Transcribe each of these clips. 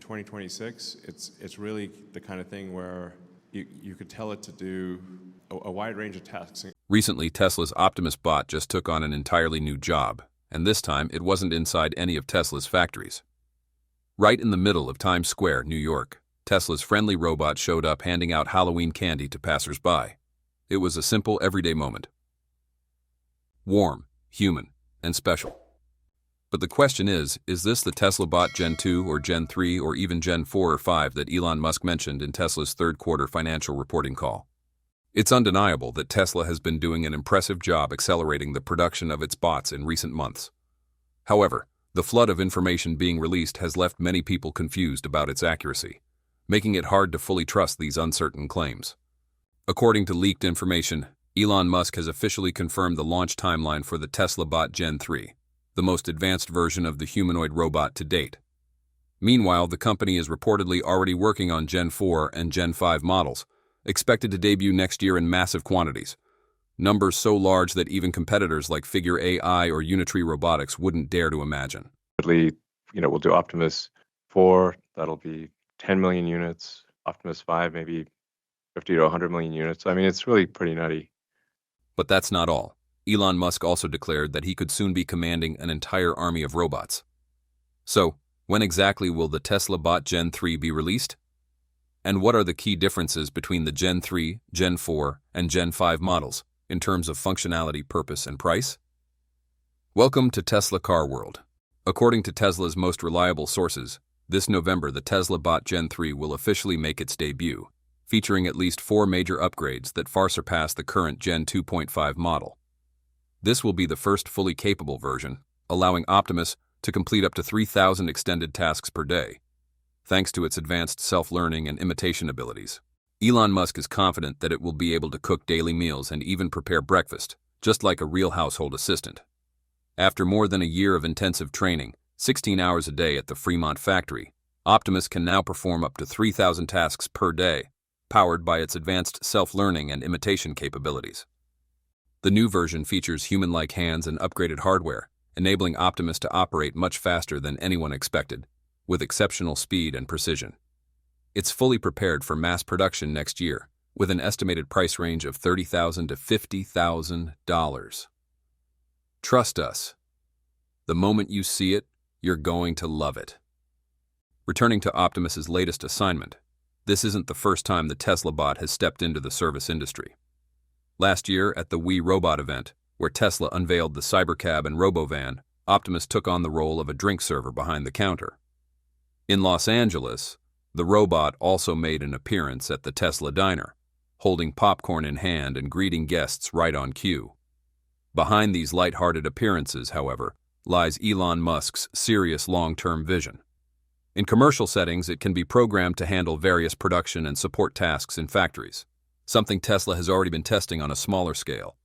2026, it's really the kind of thing where you could tell it to do a wide range of tasks. Recently, Tesla's Optimus bot just took on an entirely new job, and this time it wasn't inside any of Tesla's factories. Right in the middle of Times Square, New York, Tesla's friendly robot showed up handing out Halloween candy to passersby. It was a simple, everyday moment. Warm, human, and special. But the question is this the Tesla bot Gen 2 or Gen 3 or even Gen 4 or 5 that Elon Musk mentioned in Tesla's third quarter financial reporting call? It's undeniable that Tesla has been doing an impressive job accelerating the production of its bots in recent months. However, the flood of information being released has left many people confused about its accuracy, making it hard to fully trust these uncertain claims. According to leaked information, Elon Musk has officially confirmed the launch timeline for the Tesla bot Gen 3, the most advanced version of the humanoid robot to date. Meanwhile, the company is reportedly already working on Gen 4 and Gen 5 models, expected to debut next year in massive quantities, numbers so large that even competitors like Figure AI or Unitree Robotics wouldn't dare to imagine. We'll do Optimus 4, that'll be 10 million units, Optimus 5, maybe 50 to 100 million units. I mean, it's really pretty nutty. But that's not all. Elon Musk also declared that he could soon be commanding an entire army of robots. So, when exactly will the Tesla bot Gen 3 be released? And what are the key differences between the Gen 3, Gen 4, and Gen 5 models in terms of functionality, purpose, and price? Welcome to Tesla Car World. According to Tesla's most reliable sources, this November the Tesla bot Gen 3 will officially make its debut, featuring at least 4 major upgrades that far surpass the current Gen 2.5 model. This will be the first fully capable version, allowing Optimus to complete up to 3,000 extended tasks per day, thanks to its advanced self-learning and imitation abilities. Elon Musk is confident that it will be able to cook daily meals and even prepare breakfast, just like a real household assistant. After more than a year of intensive training, 16 hours a day at the Fremont factory, Optimus can now perform up to 3,000 tasks per day, powered by its advanced self-learning and imitation capabilities. The new version features human-like hands and upgraded hardware, enabling Optimus to operate much faster than anyone expected, with exceptional speed and precision. It's fully prepared for mass production next year, with an estimated price range of $30,000 to $50,000. Trust us. The moment you see it, you're going to love it. Returning to Optimus's latest assignment, this isn't the first time the Tesla bot has stepped into the service industry. Last year, at the We Robot event, where Tesla unveiled the Cybercab and Robovan, Optimus took on the role of a drink server behind the counter. In Los Angeles, the robot also made an appearance at the Tesla diner, holding popcorn in hand and greeting guests right on cue. Behind these light-hearted appearances, however, lies Elon Musk's serious long-term vision. In commercial settings, it can be programmed to handle various production and support tasks in factories, something Tesla has already been testing on a smaller scale.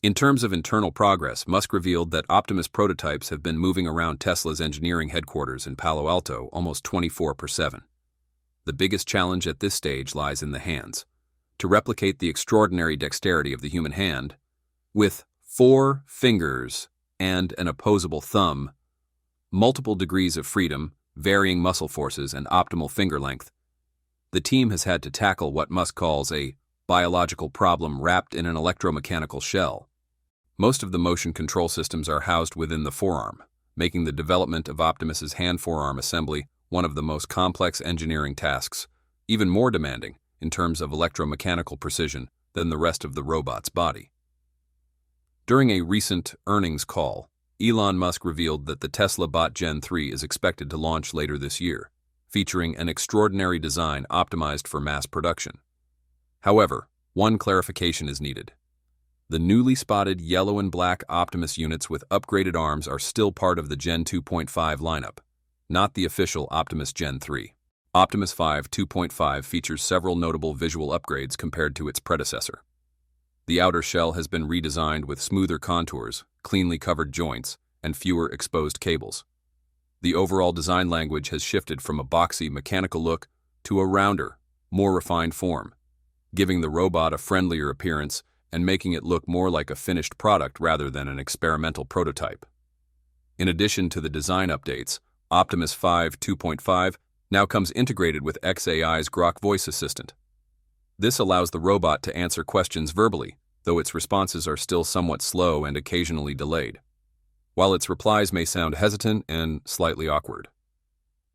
In terms of internal progress, Musk revealed that Optimus prototypes have been moving around Tesla's engineering headquarters in Palo Alto almost 24/7. The biggest challenge at this stage lies in the hands. To replicate the extraordinary dexterity of the human hand, with 4 fingers and an opposable thumb, multiple degrees of freedom, varying muscle forces, and optimal finger length, the team has had to tackle what Musk calls a biological problem wrapped in an electromechanical shell. Most of the motion control systems are housed within the forearm, making the development of Optimus's hand-forearm assembly one of the most complex engineering tasks, even more demanding in terms of electromechanical precision than the rest of the robot's body. During a recent earnings call, Elon Musk revealed that the Tesla bot Gen 3 is expected to launch later this year, featuring an extraordinary design optimized for mass production. However, one clarification is needed. The newly spotted yellow and black Optimus units with upgraded arms are still part of the Gen 2.5 lineup, not the official Optimus Gen 3. Optimus 5 2.5 features several notable visual upgrades compared to its predecessor. The outer shell has been redesigned with smoother contours, cleanly covered joints, and fewer exposed cables. The overall design language has shifted from a boxy, mechanical look to a rounder, more refined form, giving the robot a friendlier appearance and making it look more like a finished product rather than an experimental prototype. In addition to the design updates, Optimus 5 2.5 now comes integrated with xAI's Grok voice assistant. This allows the robot to answer questions verbally, though its responses are still somewhat slow and occasionally delayed, while its replies may sound hesitant and slightly awkward.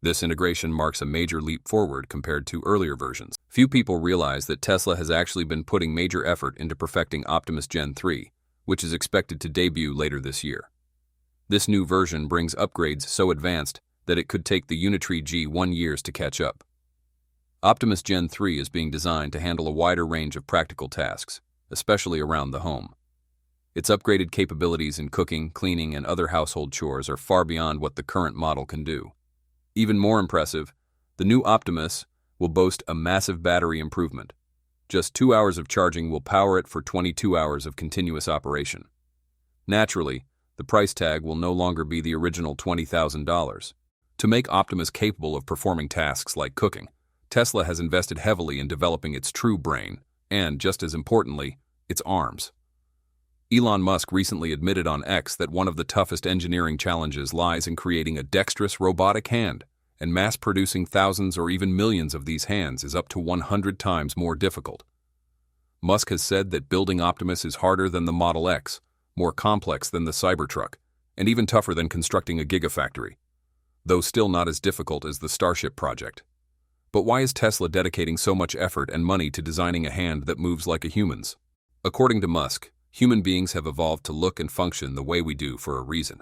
This integration marks a major leap forward compared to earlier versions. Few people realize that Tesla has actually been putting major effort into perfecting Optimus Gen 3, which is expected to debut later this year. This new version brings upgrades so advanced that it could take the Unitree G1 years to catch up. Optimus Gen 3 is being designed to handle a wider range of practical tasks, especially around the home. Its upgraded capabilities in cooking, cleaning, and other household chores are far beyond what the current model can do. Even more impressive, the new Optimus will boast a massive battery improvement. Just 2 hours of charging will power it for 22 hours of continuous operation. Naturally, the price tag will no longer be the original $20,000. To make Optimus capable of performing tasks like cooking, Tesla has invested heavily in developing its true brain and, just as importantly, its arms. Elon Musk recently admitted on X that one of the toughest engineering challenges lies in creating a dexterous robotic hand, and mass-producing thousands or even millions of these hands is up to 100 times more difficult. Musk has said that building Optimus is harder than the Model X, more complex than the Cybertruck, and even tougher than constructing a gigafactory, though still not as difficult as the Starship project. But why is Tesla dedicating so much effort and money to designing a hand that moves like a human's? According to Musk, human beings have evolved to look and function the way we do for a reason.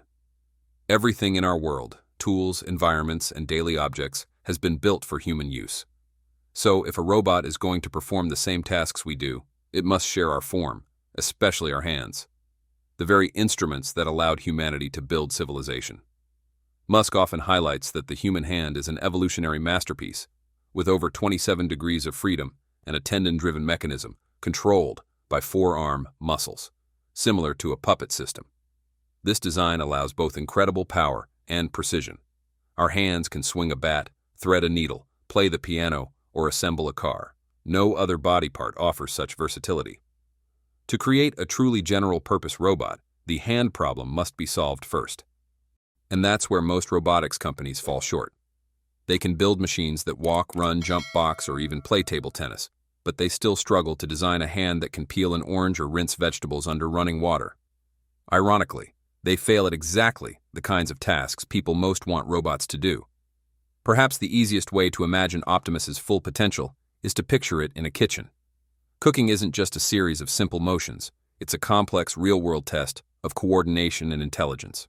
Everything in our world, tools, environments, and daily objects, has been built for human use. So if a robot is going to perform the same tasks we do, it must share our form, especially our hands, the very instruments that allowed humanity to build civilization. Musk often highlights that the human hand is an evolutionary masterpiece, with over 27 degrees of freedom and a tendon-driven mechanism controlled by forearm muscles, similar to a puppet system. This design allows both incredible power and precision. Our hands can swing a bat, thread a needle, play the piano, or assemble a car. No other body part offers such versatility. To create a truly general-purpose robot, the hand problem must be solved first. And that's where most robotics companies fall short. They can build machines that walk, run, jump, box, or even play table tennis, but they still struggle to design a hand that can peel an orange or rinse vegetables under running water. Ironically, they fail at exactly the kinds of tasks people most want robots to do. Perhaps the easiest way to imagine Optimus's full potential is to picture it in a kitchen. Cooking isn't just a series of simple motions, it's a complex real-world test of coordination and intelligence.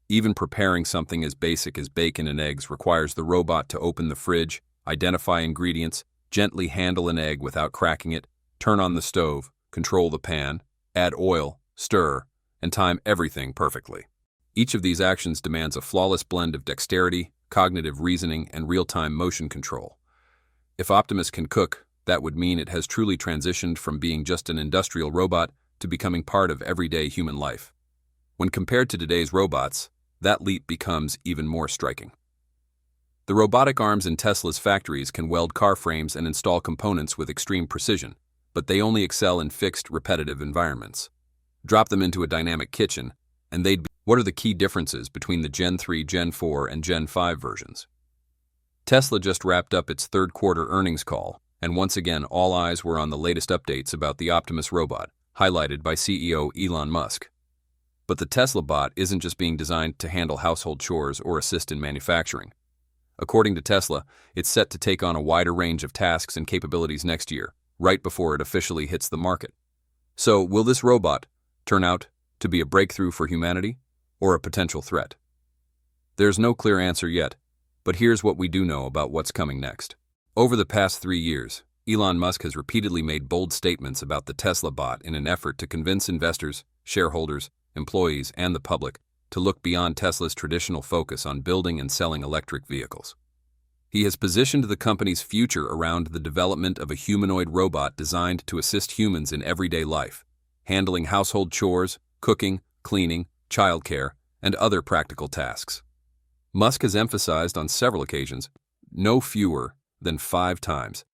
Even preparing something as basic as bacon and eggs requires the robot to open the fridge, identify ingredients, gently handle an egg without cracking it, turn on the stove, control the pan, add oil, stir, and time everything perfectly. Each of these actions demands a flawless blend of dexterity, cognitive reasoning, and real-time motion control. If Optimus can cook, that would mean it has truly transitioned from being just an industrial robot to becoming part of everyday human life. When compared to today's robots, that leap becomes even more striking. The robotic arms in Tesla's factories can weld car frames and install components with extreme precision, but they only excel in fixed, repetitive environments. Drop them into a dynamic kitchen, and they'd be... What are the key differences between the Gen 3, Gen 4, and Gen 5 versions? Tesla just wrapped up its third quarter earnings call, and once again all eyes were on the latest updates about the Optimus robot, highlighted by CEO Elon Musk. But the Tesla bot isn't just being designed to handle household chores or assist in manufacturing. According to Tesla, it's set to take on a wider range of tasks and capabilities next year, right before it officially hits the market. So, will this robot turn out to be a breakthrough for humanity or a potential threat? There's no clear answer yet, but here's what we do know about what's coming next. Over the past 3 years, Elon Musk has repeatedly made bold statements about the Tesla bot in an effort to convince investors, shareholders, employees, and the public to look beyond Tesla's traditional focus on building and selling electric vehicles. He has positioned the company's future around the development of a humanoid robot designed to assist humans in everyday life, handling household chores, cooking, cleaning, childcare, and other practical tasks. Musk has emphasized on several occasions, no fewer than 5 times,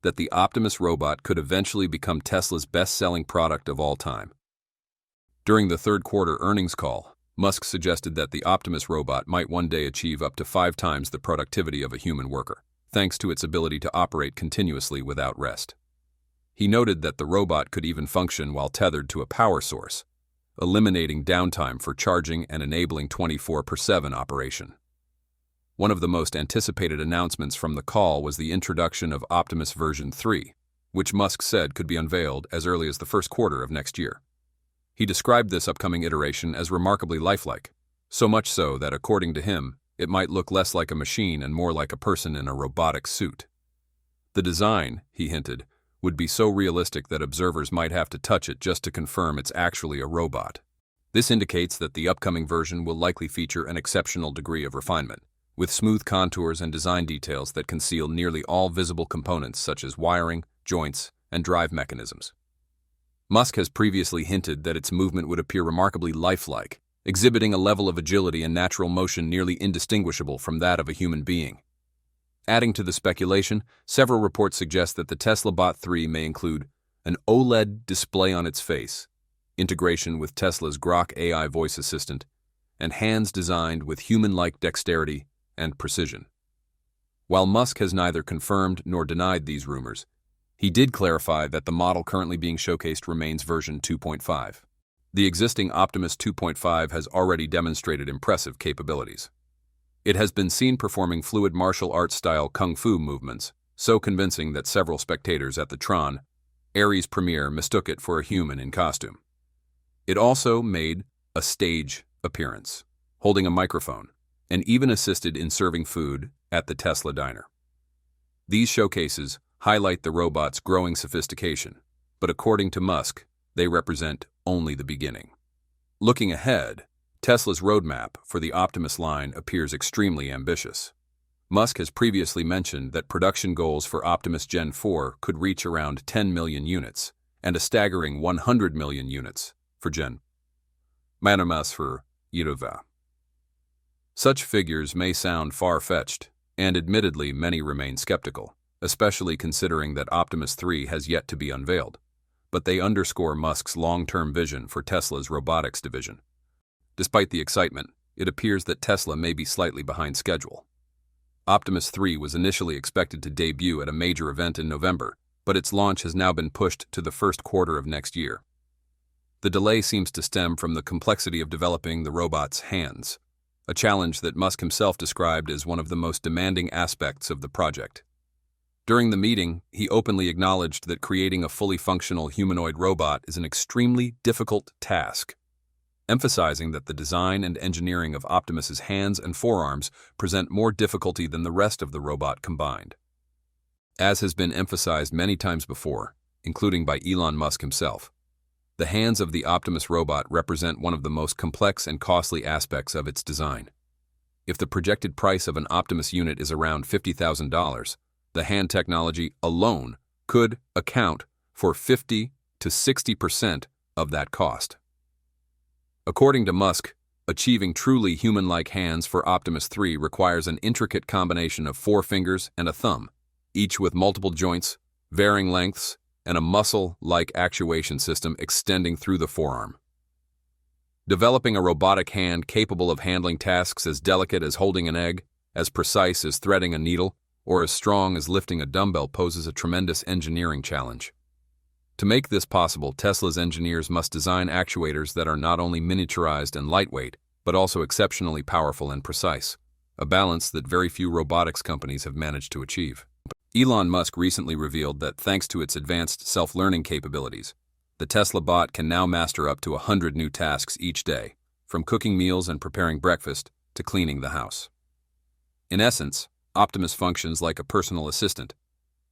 that the Optimus robot could eventually become Tesla's best-selling product of all time. During the third quarter earnings call, Musk suggested that the Optimus robot might one day achieve up to 5 times the productivity of a human worker, thanks to its ability to operate continuously without rest. He noted that the robot could even function while tethered to a power source, eliminating downtime for charging and enabling 24/7 operation. One of the most anticipated announcements from the call was the introduction of Optimus version 3, which Musk said could be unveiled as early as the first quarter of next year. He described this upcoming iteration as remarkably lifelike, so much so that, according to him, it might look less like a machine and more like a person in a robotic suit. The design, he hinted, would be so realistic that observers might have to touch it just to confirm it's actually a robot. This indicates that the upcoming version will likely feature an exceptional degree of refinement, with smooth contours and design details that conceal nearly all visible components such as wiring, joints, and drive mechanisms. Musk has previously hinted that its movement would appear remarkably lifelike, exhibiting a level of agility and natural motion nearly indistinguishable from that of a human being. Adding to the speculation, several reports suggest that the Tesla Bot 3 may include an OLED display on its face, integration with Tesla's Grok AI voice assistant, and hands designed with human-like dexterity and precision. While Musk has neither confirmed nor denied these rumors, he did clarify that the model currently being showcased remains version 2.5. The existing Optimus 2.5 has already demonstrated impressive capabilities. It has been seen performing fluid martial arts-style kung fu movements, so convincing that several spectators at the Tron Ares premiere mistook it for a human in costume. It also made a stage appearance, holding a microphone, and even assisted in serving food at the Tesla diner. These showcases highlight the robot's growing sophistication, but according to Musk, they represent only the beginning. Looking ahead, Tesla's roadmap for the Optimus line appears extremely ambitious. Musk has previously mentioned that production goals for Optimus Gen 4 could reach around 10 million units, and a staggering 100 million units for Gen Manomas for Yirova. Such figures may sound far-fetched, and admittedly many remain skeptical, especially considering that Optimus 3 has yet to be unveiled, but they underscore Musk's long-term vision for Tesla's robotics division. Despite the excitement, it appears that Tesla may be slightly behind schedule. Optimus 3 was initially expected to debut at a major event in November, but its launch has now been pushed to the first quarter of next year. The delay seems to stem from the complexity of developing the robot's hands, a challenge that Musk himself described as one of the most demanding aspects of the project. During the meeting, he openly acknowledged that creating a fully functional humanoid robot is an extremely difficult task, emphasizing that the design and engineering of Optimus's hands and forearms present more difficulty than the rest of the robot combined. As has been emphasized many times before, including by Elon Musk himself, the hands of the Optimus robot represent one of the most complex and costly aspects of its design. If the projected price of an Optimus unit is around $50,000, the hand technology alone could account for 50 to 60% of that cost. According to Musk, achieving truly human-like hands for Optimus 3 requires an intricate combination of 4 fingers and a thumb, each with multiple joints, varying lengths, and a muscle-like actuation system extending through the forearm. Developing a robotic hand capable of handling tasks as delicate as holding an egg, as precise as threading a needle, or as strong as lifting a dumbbell poses a tremendous engineering challenge. To make this possible, Tesla's engineers must design actuators that are not only miniaturized and lightweight, but also exceptionally powerful and precise, a balance that very few robotics companies have managed to achieve. Elon Musk recently revealed that thanks to its advanced self-learning capabilities, the Tesla bot can now master up to 100 new tasks each day, from cooking meals and preparing breakfast to cleaning the house. In essence, Optimus functions like a personal assistant.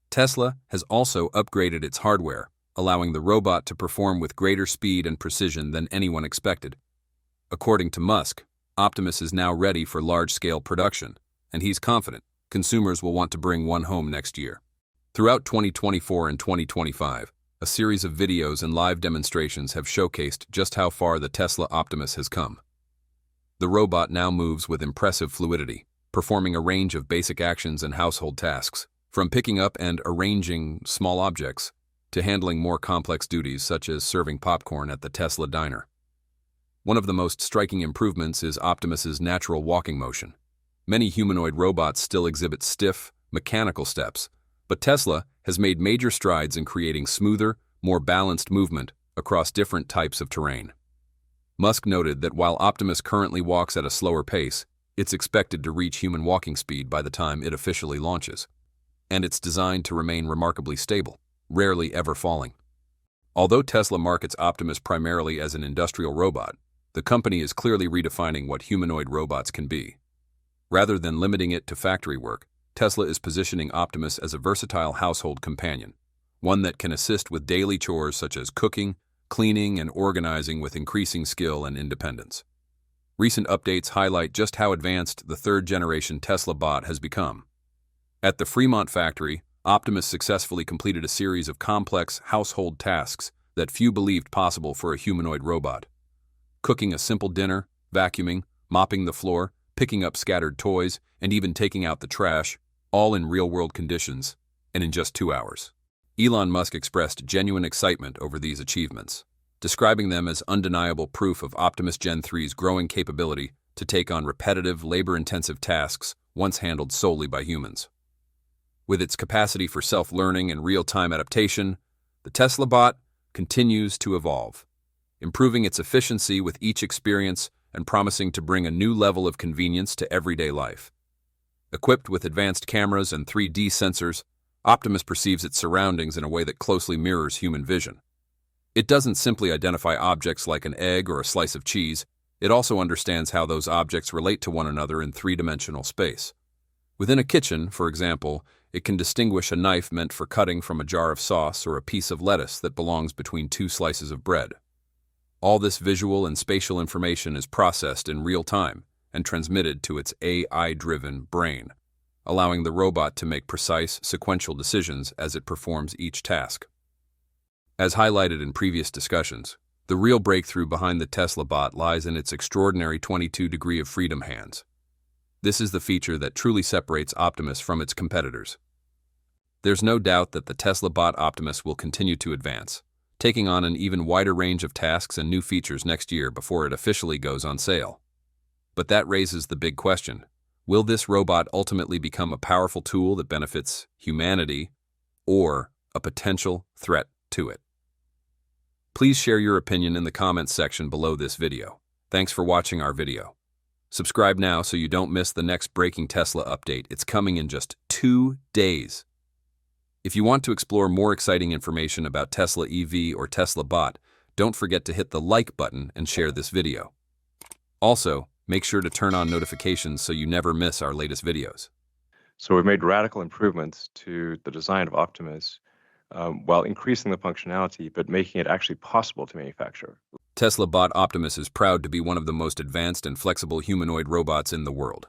Tesla has also upgraded its hardware, allowing the robot to perform with greater speed and precision than anyone expected. According to Musk, Optimus is now ready for large-scale production, and he's confident consumers will want to bring one home next year. Throughout 2024 and 2025, a series of videos and live demonstrations have showcased just how far the Tesla Optimus has come. The robot now moves with impressive fluidity, performing a range of basic actions and household tasks, from picking up and arranging small objects to handling more complex duties such as serving popcorn at the Tesla diner. One of the most striking improvements is Optimus's natural walking motion. Many humanoid robots still exhibit stiff, mechanical steps, but Tesla has made major strides in creating smoother, more balanced movement across different types of terrain. Musk noted that while Optimus currently walks at a slower pace, it's expected to reach human walking speed by the time it officially launches, and it's designed to remain remarkably stable, rarely ever falling. Although Tesla markets Optimus primarily as an industrial robot, the company is clearly redefining what humanoid robots can be. Rather than limiting it to factory work, Tesla is positioning Optimus as a versatile household companion, one that can assist with daily chores such as cooking, cleaning, and organizing with increasing skill and independence. Recent updates highlight just how advanced the third-generation Tesla bot has become. At the Fremont factory, Optimus successfully completed a series of complex household tasks that few believed possible for a humanoid robot. Cooking a simple dinner, vacuuming, mopping the floor, picking up scattered toys, and even taking out the trash, all in real-world conditions, and in just 2 hours. Elon Musk expressed genuine excitement over these achievements, describing them as undeniable proof of Optimus Gen 3's growing capability to take on repetitive, labor-intensive tasks once handled solely by humans. With its capacity for self-learning and real-time adaptation, the Tesla bot continues to evolve, improving its efficiency with each experience and promising to bring a new level of convenience to everyday life. Equipped with advanced cameras and 3D sensors, Optimus perceives its surroundings in a way that closely mirrors human vision. It doesn't simply identify objects like an egg or a slice of cheese, it also understands how those objects relate to one another in three-dimensional space. Within a kitchen, for example, it can distinguish a knife meant for cutting from a jar of sauce or a piece of lettuce that belongs between 2 slices of bread. All this visual and spatial information is processed in real time and transmitted to its AI-driven brain, allowing the robot to make precise, sequential decisions as it performs each task. As highlighted in previous discussions, the real breakthrough behind the Tesla bot lies in its extraordinary 22 degree of freedom hands. This is the feature that truly separates Optimus from its competitors. There's no doubt that the Tesla bot Optimus will continue to advance, taking on an even wider range of tasks and new features next year before it officially goes on sale. But that raises the big question: will this robot ultimately become a powerful tool that benefits humanity, or a potential threat to it? Please share your opinion in the comments section below this video. Thanks for watching our video. Subscribe now so you don't miss the next breaking Tesla update. It's coming in just 2 days. If you want to explore more exciting information about Tesla EV or Tesla bot, don't forget to hit the like button and share this video. Also, make sure to turn on notifications so you never miss our latest videos. So we've made radical improvements to the design of Optimus while increasing the functionality, but making it actually possible to manufacture. Tesla bot Optimus is proud to be one of the most advanced and flexible humanoid robots in the world.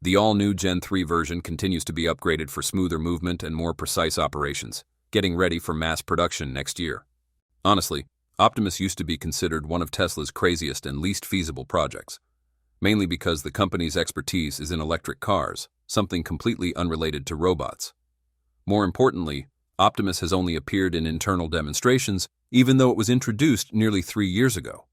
The all-new Gen 3 version continues to be upgraded for smoother movement and more precise operations, getting ready for mass production next year. Honestly, Optimus used to be considered one of Tesla's craziest and least feasible projects, mainly because the company's expertise is in electric cars, something completely unrelated to robots. More importantly, Optimus has only appeared in internal demonstrations, even though it was introduced nearly 3 years ago.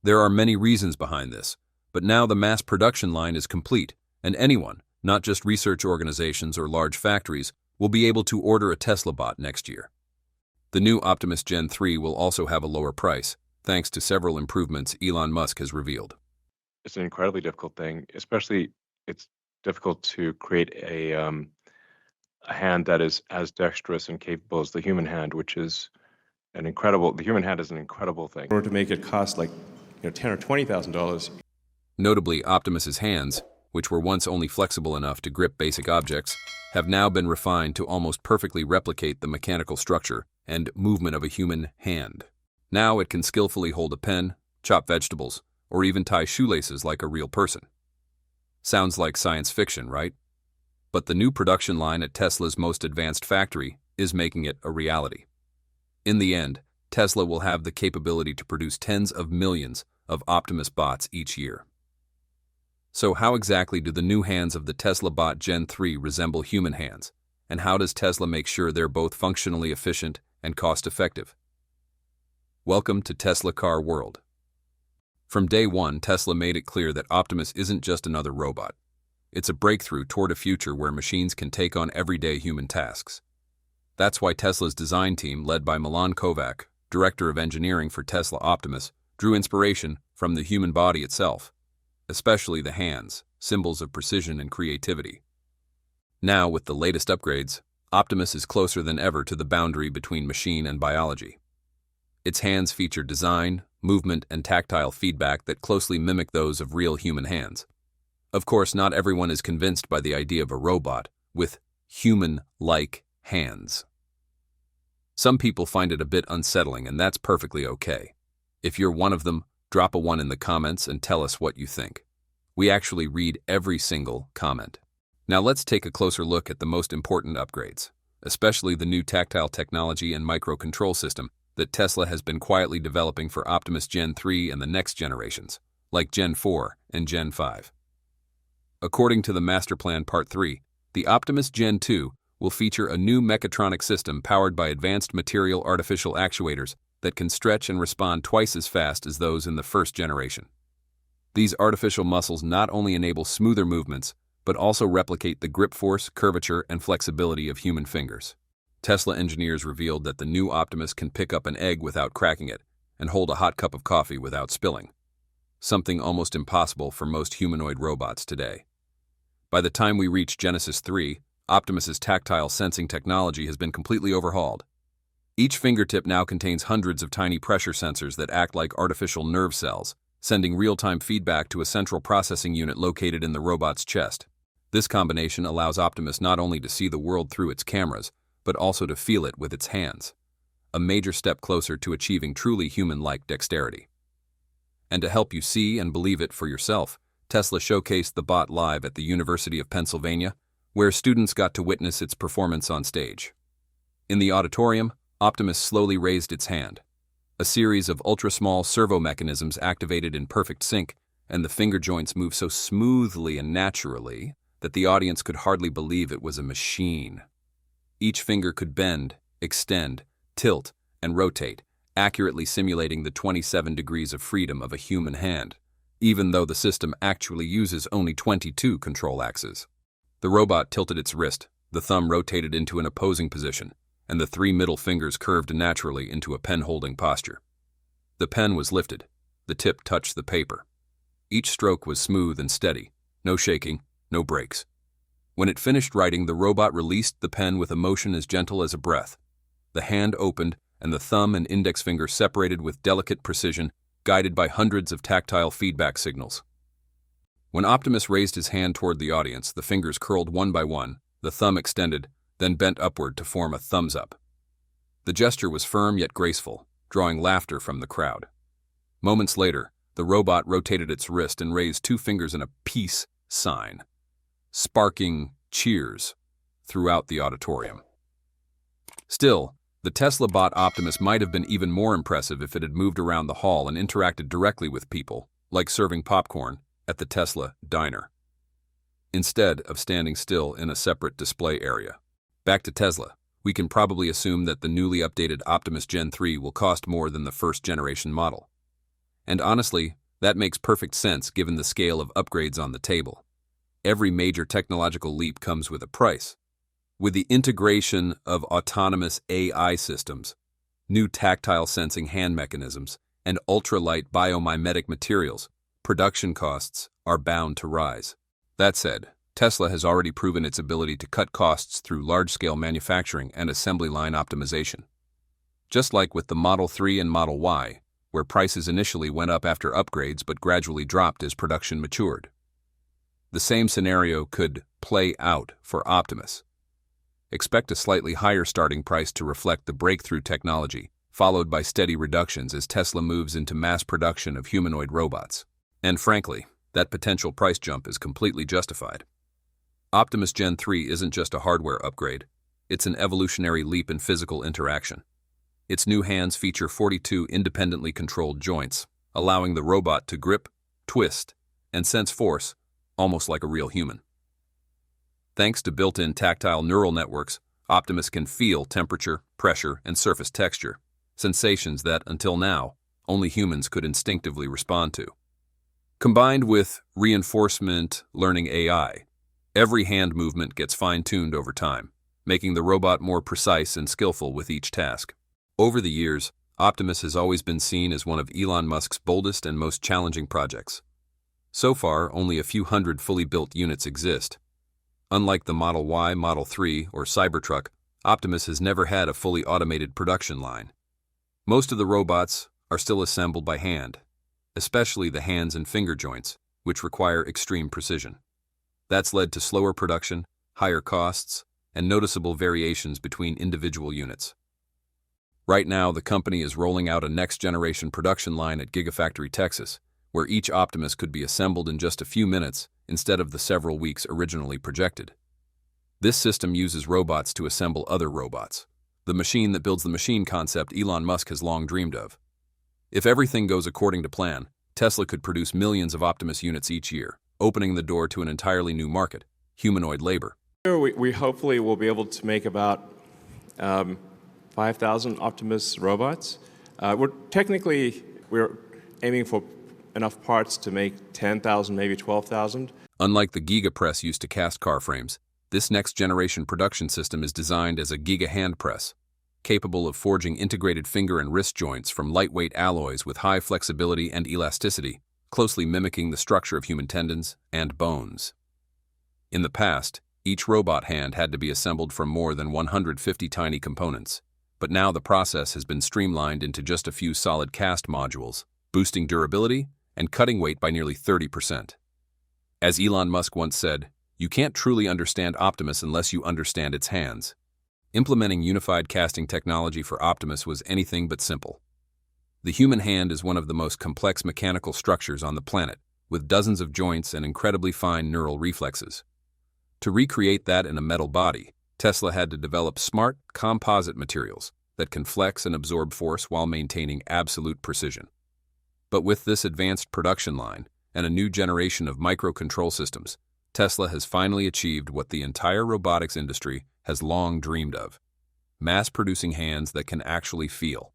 There are many reasons behind this, but now the mass production line is complete, and anyone, not just research organizations or large factories, will be able to order a Tesla bot next year. The new Optimus Gen 3 will also have a lower price, thanks to several improvements Elon Musk has revealed. It's an incredibly difficult thing, especially it's difficult to create a hand that is as dexterous and capable as the human hand, which is the human hand is an incredible thing. In order to make it cost like $10,000 or $20,000. Notably, Optimus's hands, which were once only flexible enough to grip basic objects, have now been refined to almost perfectly replicate the mechanical structure and movement of a human hand. Now it can skillfully hold a pen, chop vegetables, or even tie shoelaces like a real person. Sounds like science fiction, right? But the new production line at Tesla's most advanced factory is making it a reality. In the end, Tesla will have the capability to produce tens of millions of Optimus bots each year. So how exactly do the new hands of the Tesla bot Gen 3 resemble human hands, and how does Tesla make sure they're both functionally efficient and cost-effective? Welcome to Tesla Car World. From day one, Tesla made it clear that Optimus isn't just another robot. It's a breakthrough toward a future where machines can take on everyday human tasks. That's why Tesla's design team, led by Milan Kovac, director of engineering for Tesla Optimus, drew inspiration from the human body itself, especially the hands, symbols of precision and creativity. Now, with the latest upgrades, Optimus is closer than ever to the boundary between machine and biology. Its hands feature design, movement, and tactile feedback that closely mimic those of real human hands. Of course, not everyone is convinced by the idea of a robot with human-like hands. Some people find it a bit unsettling, and that's perfectly okay. If you're one of them, drop a 1 in the comments and tell us what you think. We actually read every single comment. Now let's take a closer look at the most important upgrades, especially the new tactile technology and microcontrol system that Tesla has been quietly developing for Optimus Gen 3 and the next generations, like Gen 4 and Gen 5. According to the Master Plan Part 3, the Optimus Gen 2 will feature a new mechatronic system powered by advanced material artificial actuators that can stretch and respond twice as fast as those in the first generation. These artificial muscles not only enable smoother movements, but also replicate the grip force, curvature, and flexibility of human fingers. Tesla engineers revealed that the new Optimus can pick up an egg without cracking it and hold a hot cup of coffee without spilling, something almost impossible for most humanoid robots today. By the time we reach Genesis 3, Optimus's tactile sensing technology has been completely overhauled. Each fingertip now contains hundreds of tiny pressure sensors that act like artificial nerve cells, sending real-time feedback to a central processing unit located in the robot's chest. This combination allows Optimus not only to see the world through its cameras, but also to feel it with its hands, a major step closer to achieving truly human-like dexterity. And to help you see and believe it for yourself, Tesla showcased the bot live at the University of Pennsylvania, where students got to witness its performance on stage. In the auditorium, Optimus slowly raised its hand. A series of ultra-small servo mechanisms activated in perfect sync, and the finger joints moved so smoothly and naturally that the audience could hardly believe it was a machine. Each finger could bend, extend, tilt, and rotate, accurately simulating the 27 degrees of freedom of a human hand, even though the system actually uses only 22 control axes. The robot tilted its wrist, the thumb rotated into an opposing position, and the 3 middle fingers curved naturally into a pen-holding posture. The pen was lifted. The tip touched the paper. Each stroke was smooth and steady, no shaking, no breaks. When it finished writing, the robot released the pen with a motion as gentle as a breath. The hand opened, and the thumb and index finger separated with delicate precision, guided by hundreds of tactile feedback signals. When Optimus raised his hand toward the audience, the fingers curled one by one, the thumb extended, then bent upward to form a thumbs up. The gesture was firm yet graceful, drawing laughter from the crowd. Moments later, the robot rotated its wrist and raised 2 fingers in a peace sign, sparking cheers throughout the auditorium. Still, the Tesla bot Optimus might have been even more impressive if it had moved around the hall and interacted directly with people, like serving popcorn at the Tesla diner, instead of standing still in a separate display area. Back to Tesla, we can probably assume that the newly updated Optimus Gen 3 will cost more than the first-generation model. And honestly, that makes perfect sense given the scale of upgrades on the table. Every major technological leap comes with a price. With the integration of autonomous AI systems, new tactile sensing hand mechanisms, and ultralight biomimetic materials, production costs are bound to rise. That said, Tesla has already proven its ability to cut costs through large-scale manufacturing and assembly line optimization. Just like with the Model 3 and Model Y, where prices initially went up after upgrades but gradually dropped as production matured. The same scenario could play out for Optimus. Expect a slightly higher starting price to reflect the breakthrough technology, followed by steady reductions as Tesla moves into mass production of humanoid robots. And frankly, that potential price jump is completely justified. Optimus Gen 3 isn't just a hardware upgrade, it's an evolutionary leap in physical interaction. Its new hands feature 42 independently controlled joints, allowing the robot to grip, twist, and sense force, almost like a real human. Thanks to built-in tactile neural networks, Optimus can feel temperature, pressure, and surface texture, sensations that, until now, only humans could instinctively respond to. Combined with reinforcement learning AI, every hand movement gets fine-tuned over time, making the robot more precise and skillful with each task. Over the years, Optimus has always been seen as one of Elon Musk's boldest and most challenging projects. So far, only a few hundred fully built units exist. Unlike the Model Y, Model 3, or Cybertruck, Optimus has never had a fully automated production line. Most of the robots are still assembled by hand, especially the hands and finger joints, which require extreme precision. That's led to slower production, higher costs, and noticeable variations between individual units. Right now, the company is rolling out a next-generation production line at Gigafactory, Texas, where each Optimus could be assembled in just a few minutes instead of the several weeks originally projected. This system uses robots to assemble other robots, the machine that builds the machine concept Elon Musk has long dreamed of. If everything goes according to plan, Tesla could produce millions of Optimus units each year, opening the door to an entirely new market, humanoid labor. We hopefully will be able to make about 5,000 Optimus robots. We're aiming for enough parts to make 10,000, maybe 12,000. Unlike the Giga press used to cast car frames, this next-generation production system is designed as a Giga hand press, capable of forging integrated finger and wrist joints from lightweight alloys with high flexibility and elasticity, closely mimicking the structure of human tendons and bones. In the past, each robot hand had to be assembled from more than 150 tiny components, but now the process has been streamlined into just a few solid cast modules, boosting durability and cutting weight by nearly 30%. As Elon Musk once said, "You can't truly understand Optimus unless you understand its hands." Implementing unified casting technology for Optimus was anything but simple. The human hand is one of the most complex mechanical structures on the planet, with dozens of joints and incredibly fine neural reflexes. To recreate that in a metal body, Tesla had to develop smart, composite materials that can flex and absorb force while maintaining absolute precision. But with this advanced production line and a new generation of microcontrol systems, Tesla has finally achieved what the entire robotics industry has long dreamed of: mass-producing hands that can actually feel.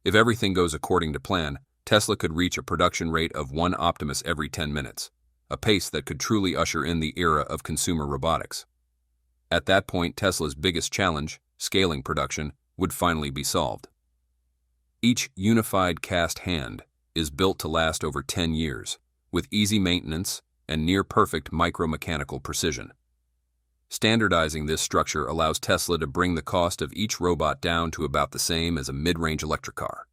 If everything goes according to plan, Tesla could reach a production rate of 1 Optimus every 10 minutes, a pace that could truly usher in the era of consumer robotics. At that point, Tesla's biggest challenge, scaling production, would finally be solved. Each unified cast hand is built to last over 10 years, with easy maintenance and near-perfect micromechanical precision. Standardizing this structure allows Tesla to bring the cost of each robot down to about the same as a mid-range electric car.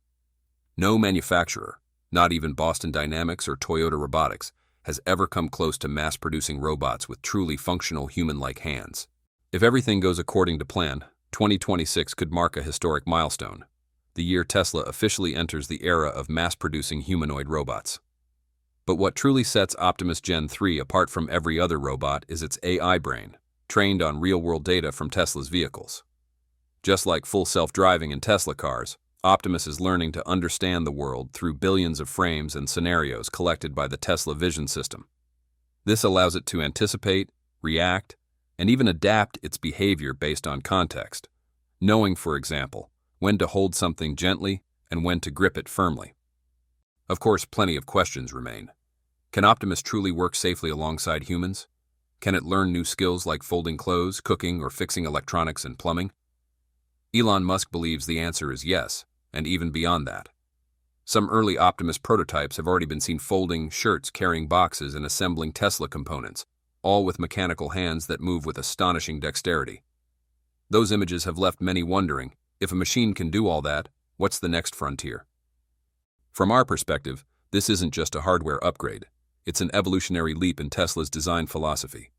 No manufacturer, not even Boston Dynamics or Toyota Robotics, has ever come close to mass-producing robots with truly functional human-like hands. If everything goes according to plan, 2026 could mark a historic milestone, the year Tesla officially enters the era of mass-producing humanoid robots. But what truly sets Optimus Gen 3 apart from every other robot is its AI brain, trained on real-world data from Tesla's vehicles. Just like full self-driving in Tesla cars, Optimus is learning to understand the world through billions of frames and scenarios collected by the Tesla Vision system. This allows it to anticipate, react, and even adapt its behavior based on context, knowing, for example, when to hold something gently and when to grip it firmly. Of course, plenty of questions remain. Can Optimus truly work safely alongside humans? Can it learn new skills like folding clothes, cooking, or fixing electronics and plumbing? Elon Musk believes the answer is yes, and even beyond that. Some early Optimus prototypes have already been seen folding shirts, carrying boxes, and assembling Tesla components, all with mechanical hands that move with astonishing dexterity. Those images have left many wondering, if a machine can do all that, what's the next frontier? From our perspective, this isn't just a hardware upgrade. It's an evolutionary leap in Tesla's design philosophy,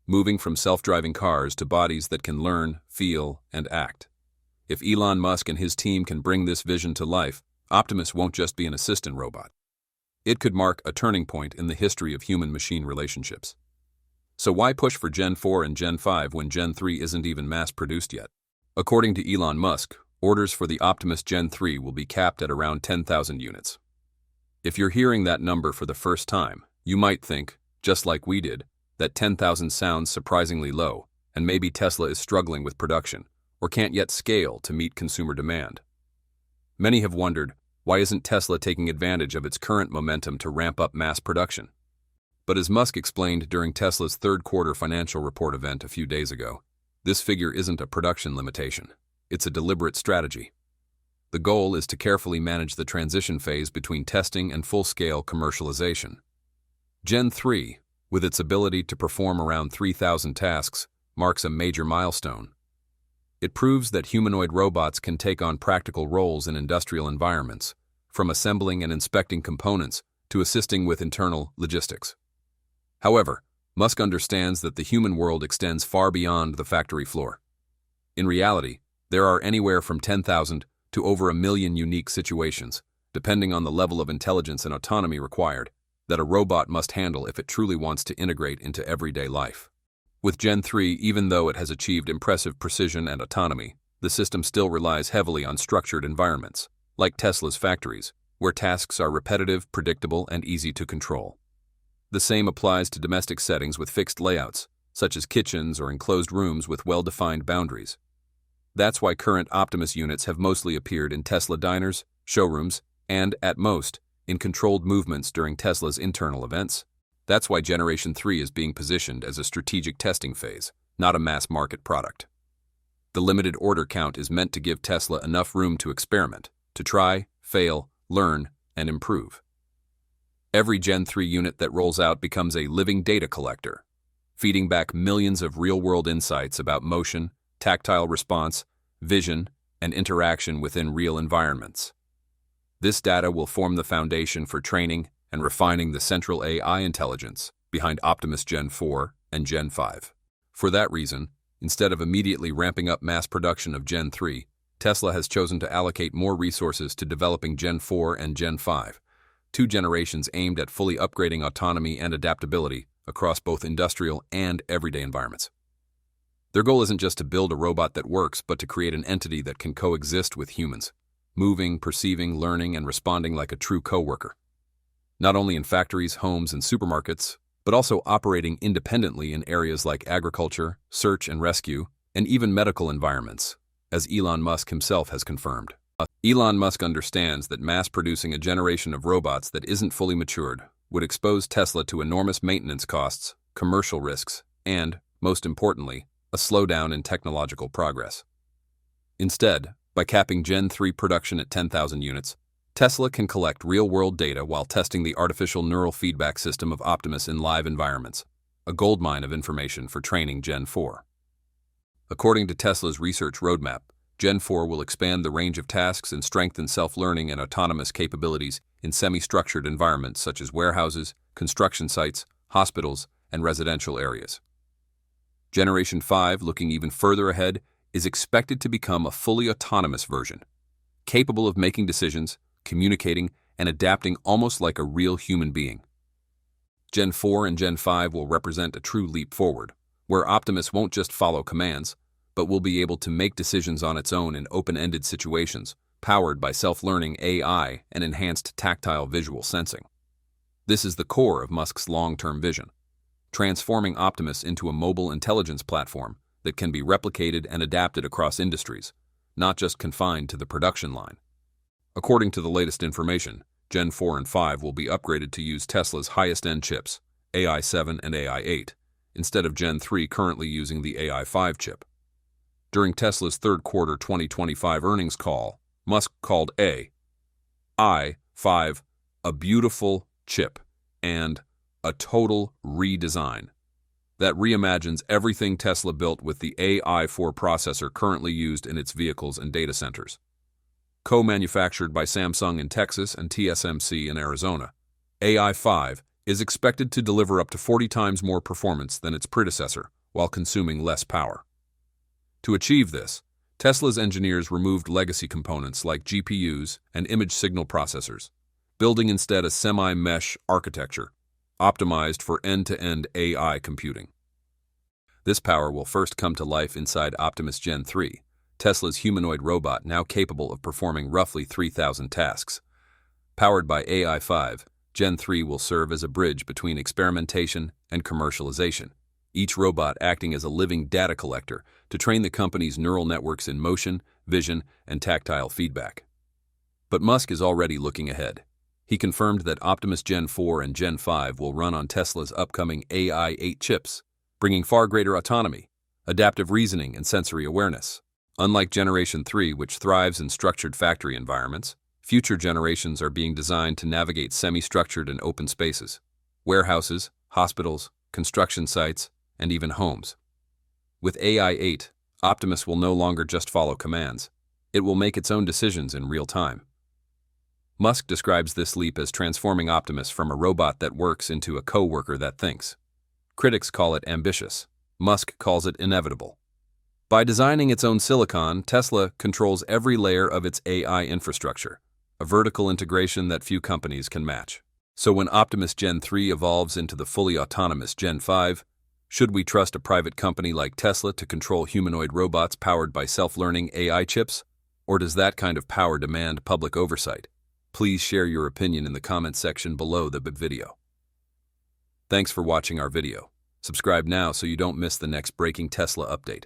moving from self-driving cars to bodies that can learn, feel, and act. If Elon Musk and his team can bring this vision to life, Optimus won't just be an assistant robot. It could mark a turning point in the history of human-machine relationships. So why push for Gen 4 and Gen 5 when Gen 3 isn't even mass-produced yet? According to Elon Musk, orders for the Optimus Gen 3 will be capped at around 10,000 units. If you're hearing that number for the first time, you might think, just like we did, that 10,000 sounds surprisingly low, and maybe Tesla is struggling with production, or can't yet scale to meet consumer demand. Many have wondered, Why isn't Tesla taking advantage of its current momentum to ramp up mass production? But as Musk explained during Tesla's third quarter financial report event a few days ago, this figure isn't a production limitation. It's a deliberate strategy. The goal is to carefully manage the transition phase between testing and full-scale commercialization. Gen 3, with its ability to perform around 3,000 tasks, marks a major milestone. It proves that humanoid robots can take on practical roles in industrial environments, from assembling and inspecting components to assisting with internal logistics. However, Musk understands that the human world extends far beyond the factory floor. In reality, there are anywhere from 10,000 to over 1 million unique situations, depending on the level of intelligence and autonomy required, that a robot must handle if it truly wants to integrate into everyday life. With Gen 3, even though it has achieved impressive precision and autonomy, the system still relies heavily on structured environments, like Tesla's factories, where tasks are repetitive, predictable, and easy to control. The same applies to domestic settings with fixed layouts, such as kitchens or enclosed rooms with well-defined boundaries. That's why current Optimus units have mostly appeared in Tesla diners, showrooms, and, at most, in controlled movements during Tesla's internal events. That's why Generation 3 is being positioned as a strategic testing phase, not a mass-market product. The limited order count is meant to give Tesla enough room to experiment, to try, fail, learn, and improve. Every Gen 3 unit that rolls out becomes a living data collector, feeding back millions of real-world insights about motion, tactile response, vision, and interaction within real environments. This data will form the foundation for training and refining the central AI intelligence behind Optimus Gen 4 and Gen 5. For that reason, instead of immediately ramping up mass production of Gen 3, Tesla has chosen to allocate more resources to developing Gen 4 and Gen 5, two generations aimed at fully upgrading autonomy and adaptability across both industrial and everyday environments. Their goal isn't just to build a robot that works, but to create an entity that can coexist with humans, moving, perceiving, learning, and responding like a true coworker. Not only in factories, homes, and supermarkets, but also operating independently in areas like agriculture, search and rescue, and even medical environments, as Elon Musk himself has confirmed. Elon Musk understands that mass-producing a generation of robots that isn't fully matured would expose Tesla to enormous maintenance costs, commercial risks, and, most importantly, a slowdown in technological progress. Instead, by capping Gen 3 production at 10,000 units, Tesla can collect real-world data while testing the artificial neural feedback system of Optimus in live environments, a goldmine of information for training Gen 4. According to Tesla's research roadmap, Gen 4 will expand the range of tasks and strengthen self-learning and autonomous capabilities in semi-structured environments such as warehouses, construction sites, hospitals, and residential areas. Generation 5, looking even further ahead, is expected to become a fully autonomous version, capable of making decisions, communicating, and adapting almost like a real human being. Gen 4 and Gen 5 will represent a true leap forward, where Optimus won't just follow commands, but will be able to make decisions on its own in open-ended situations, powered by self-learning AI and enhanced tactile visual sensing. This is the core of Musk's long-term vision, transforming Optimus into a mobile intelligence platform that can be replicated and adapted across industries, not just confined to the production line. According to the latest information, Gen 4 and 5 will be upgraded to use Tesla's highest-end chips, AI 7 and AI 8, instead of Gen 3 currently using the AI 5 chip. During Tesla's third quarter 2025 earnings call, Musk called AI 5 a beautiful chip and a total redesign that reimagines everything Tesla built with the AI 4 processor currently used in its vehicles and data centers. Co-manufactured by Samsung in Texas and TSMC in Arizona, AI 5 is expected to deliver up to 40 times more performance than its predecessor while consuming less power. To achieve this, Tesla's engineers removed legacy components like GPUs and image signal processors, building instead a semi-mesh architecture optimized for end-to-end AI computing. This power will first come to life inside Optimus Gen 3, Tesla's humanoid robot now capable of performing roughly 3,000 tasks. Powered by AI 5, Gen 3 will serve as a bridge between experimentation and commercialization, each robot acting as a living data collector to train the company's neural networks in motion, vision, and tactile feedback. But Musk is already looking ahead. He confirmed that Optimus Gen 4 and Gen 5 will run on Tesla's upcoming AI-8 chips, bringing far greater autonomy, adaptive reasoning, and sensory awareness. Unlike Generation 3, which thrives in structured factory environments, future generations are being designed to navigate semi-structured and open spaces, warehouses, hospitals, construction sites, and even homes. With AI-8, Optimus will no longer just follow commands. It will make its own decisions in real time. Musk describes this leap as transforming Optimus from a robot that works into a co-worker that thinks. Critics call it ambitious. Musk calls it inevitable. By designing its own silicon, Tesla controls every layer of its AI infrastructure, a vertical integration that few companies can match. So when Optimus Gen 3 evolves into the fully autonomous Gen 5, should we trust a private company like Tesla to control humanoid robots powered by self-learning AI chips? Or does that kind of power demand public oversight? Please share your opinion in the comments section below the video. Thanks for watching our video. Subscribe now so you don't miss the next breaking Tesla update.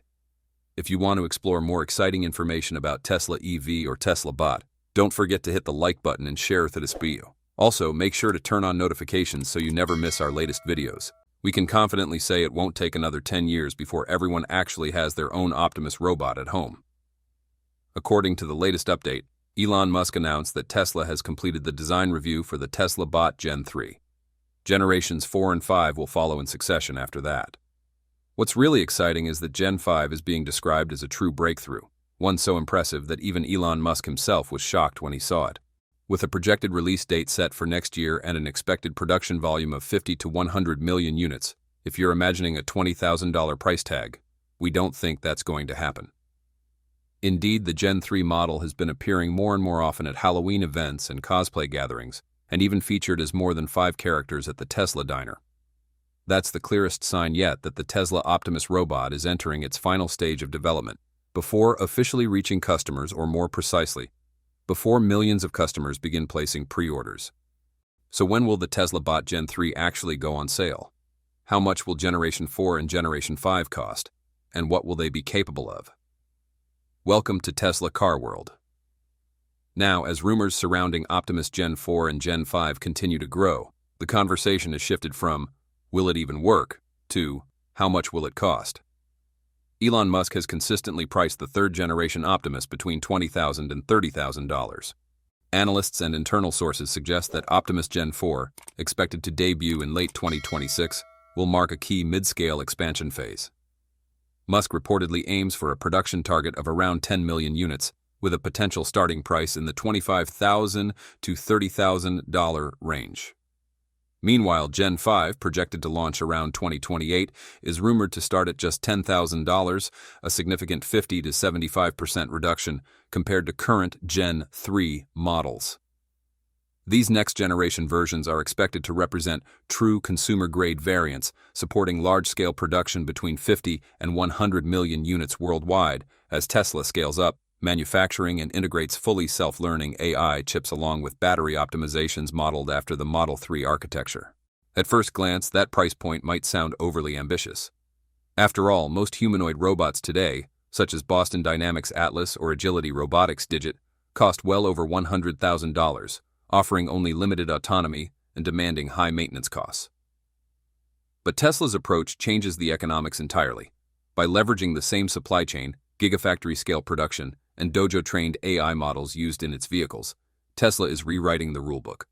If you want to explore more exciting information about Tesla EV or Tesla bot, don't forget to hit the like button and share this video. Also, make sure to turn on notifications so you never miss our latest videos. We can confidently say it won't take another 10 years before everyone actually has their own Optimus robot at home. According to the latest update, Elon Musk announced that Tesla has completed the design review for the Tesla bot Gen 3. Generations 4 and 5 will follow in succession after that. What's really exciting is that Gen 5 is being described as a true breakthrough, one so impressive that even Elon Musk himself was shocked when he saw it. With a projected release date set for next year and an expected production volume of 50 to 100 million units, if you're imagining a $20,000 price tag, we don't think that's going to happen. Indeed, the Gen 3 model has been appearing more and more often at Halloween events and cosplay gatherings, and even featured as more than 5 characters at the Tesla diner. That's the clearest sign yet that the Tesla Optimus robot is entering its final stage of development, before officially reaching customers, or more precisely, before millions of customers begin placing pre-orders. So when will the Tesla bot Gen 3 actually go on sale? How much will Generation 4 and Generation 5 cost? And what will they be capable of? Welcome to Tesla Car World. Now, as rumors surrounding Optimus Gen 4 and Gen 5 continue to grow, the conversation has shifted from, will it even work, to, how much will it cost? Elon Musk has consistently priced the third-generation Optimus between $20,000 and $30,000. Analysts and internal sources suggest that Optimus Gen 4, expected to debut in late 2026, will mark a key mid-scale expansion phase. Musk reportedly aims for a production target of around 10 million units, with a potential starting price in the $25,000 to $30,000 range. Meanwhile, Gen 5, projected to launch around 2028, is rumored to start at just $10,000, a significant 50 to 75% reduction compared to current Gen 3 models. These next-generation versions are expected to represent true consumer-grade variants, supporting large-scale production between 50 and 100 million units worldwide as Tesla scales up manufacturing and integrates fully self-learning AI chips along with battery optimizations modeled after the Model 3 architecture. At first glance, that price point might sound overly ambitious. After all, most humanoid robots today, such as Boston Dynamics Atlas or Agility Robotics Digit, cost well over $100,000, offering only limited autonomy and demanding high maintenance costs. But Tesla's approach changes the economics entirely. By leveraging the same supply chain, gigafactory-scale production, and dojo-trained AI models used in its vehicles, Tesla is rewriting the rulebook.